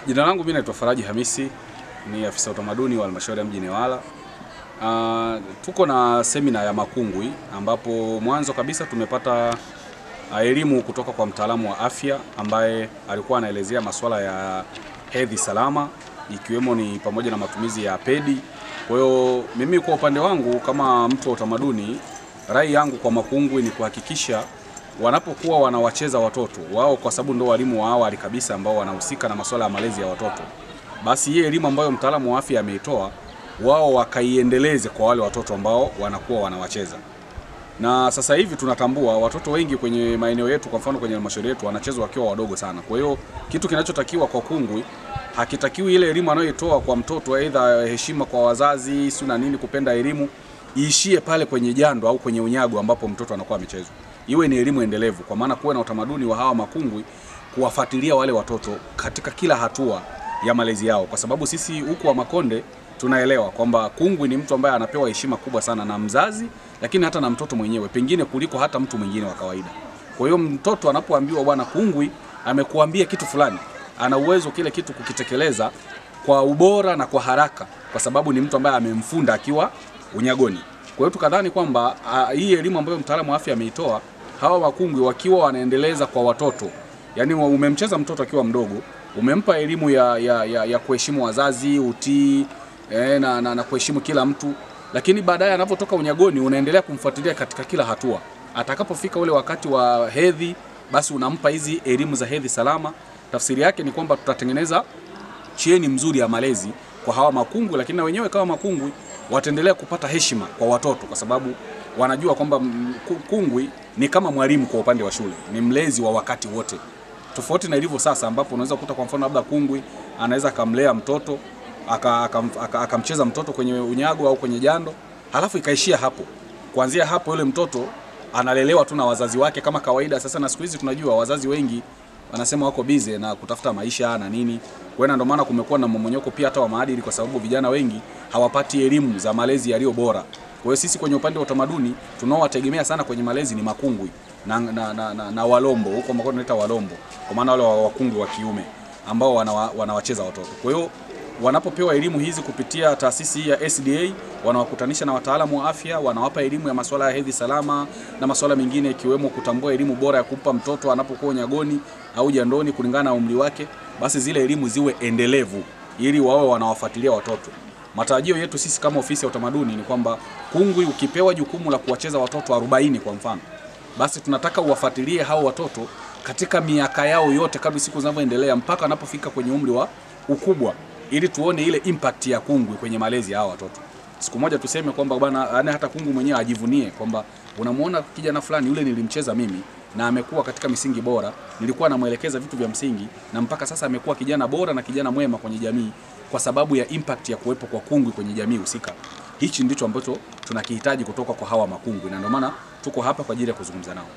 Jina langu mimi naitwa Faraji Hamisi, ni afisa utamaduni wa halmashauri ya mji Newala. Tuko na semina ya makungwi ambapo mwanzo kabisa tumepata elimu kutoka kwa mtaalamu wa afya ambaye alikuwa anaelezea masuala ya hedhi salama, ikiwemo ni pamoja na matumizi ya pedi. Kwa hiyo mimi kwa upande wangu kama mtu wa utamaduni, rai yangu kwa makungwi ni kuhakikisha wanapokuwa wanawacheza watoto wao, kwa sababu ndio walimu wa awali kabisa ambao wanahusika na masuala ya malezi ya watoto, basi hii elimu ambayo mtaalamu wa afya ameitoa wao wakaiendeleze kwa wale watoto ambao wanakuwa wanawacheza. Na sasa hivi tunatambua watoto wengi kwenye maeneo yetu, kwa mfano kwenye halmashauri yetu, wanachezwa wakiwa wadogo sana. Kwa hiyo kitu kinachotakiwa kwa kungwi, hakitakiwi ile elimu anayoitoa kwa mtoto, aidha heshima kwa wazazi, si na nini, kupenda elimu, iishie pale kwenye jando au kwenye unyago ambapo mtoto anakuwa amechezwa. Iwe ni elimu endelevu, kwa maana kuwe na utamaduni wa hawa makungwi kuwafuatilia wale watoto katika kila hatua ya malezi yao, kwa sababu sisi huku wa Makonde tunaelewa kwamba kungwi ni mtu ambaye anapewa heshima kubwa sana na mzazi, lakini hata na mtoto mwenyewe, pengine kuliko hata mtu mwingine wa kawaida. Kwa hiyo mtoto anapoambiwa bwana kungwi amekuambia kitu fulani, ana uwezo kile kitu kukitekeleza kwa ubora na kwa haraka, kwa sababu ni mtu ambaye amemfunda akiwa unyagoni. Kwa hiyo tukadhani kwamba hii elimu ambayo mtaalamu wa afya ameitoa, hawa makungwi wakiwa wanaendeleza kwa watoto, yani umemcheza mtoto akiwa mdogo, umempa elimu ya kuheshimu wazazi, utii, na kuheshimu kila mtu, lakini baadaye anapotoka unyagoni unaendelea kumfuatilia katika kila hatua. Atakapofika ule wakati wa hedhi, basi unampa hizi elimu za hedhi salama. Tafsiri yake ni kwamba tutatengeneza cheni mzuri ya malezi kwa hawa makungwi, lakini na wenyewe kama makungwi wataendelea kupata heshima kwa watoto, kwa sababu wanajua kwamba kungwi ni kama mwalimu kwa upande wa shule, ni mlezi wa wakati wote. Tofauti na ilivyo sasa ambapo unaweza kukuta kwa mfano labda kungwi anaweza akamlea mtoto, akamcheza mtoto kwenye unyago au kwenye jando, halafu ikaishia hapo. Kuanzia hapo yule mtoto analelewa tu na wazazi wake kama kawaida. Sasa na siku hizi tunajua wazazi wengi wanasema wako busy na kutafuta maisha na nini. Kwa hiyo ndio maana kumekuwa na mmomonyoko pia hata wa maadili, kwa sababu vijana wengi hawapati elimu za malezi yaliyo bora. Kwa hiyo sisi kwenye upande wa utamaduni tunaowategemea sana kwenye malezi ni makungwi na walombo. Huko Makonde tunaita walombo, kwa maana wale wakungwi wa kiume ambao wanawacheza watoto. Kwa hiyo wanapopewa elimu hizi kupitia taasisi ya SDA, wanawakutanisha na wataalamu wa afya, wanawapa elimu ya masuala ya hedhi salama na masuala mengine, ikiwemo kutambua elimu bora ya kumpa mtoto anapokuwa unyagoni au jandoni kulingana na umri wake. Basi zile elimu ziwe endelevu ili wawe wanawafuatilia watoto. Matarajio yetu sisi kama ofisi ya utamaduni ni kwamba kungwi ukipewa jukumu la kuwacheza watoto 40 kwa mfano, basi tunataka uwafuatilie hao watoto katika miaka yao yote kadri siku zinavyoendelea mpaka wanapofika kwenye umri wa ukubwa, ili tuone ile impact ya kungwi kwenye malezi ya hao watoto. Siku moja tuseme kwamba bwana, hata kungwi mwenyewe ajivunie kwamba unamuona kijana fulani yule nilimcheza mimi na amekuwa katika misingi bora, nilikuwa namuelekeza vitu vya msingi na mpaka sasa amekuwa kijana bora na kijana mwema kwenye jamii kwa sababu ya impact ya kuwepo kwa kungwi kwenye jamii husika. Hichi ndicho ambacho tunakihitaji kutoka kwa hawa makungwi, na ndio maana tuko hapa kwa ajili ya kuzungumza nao.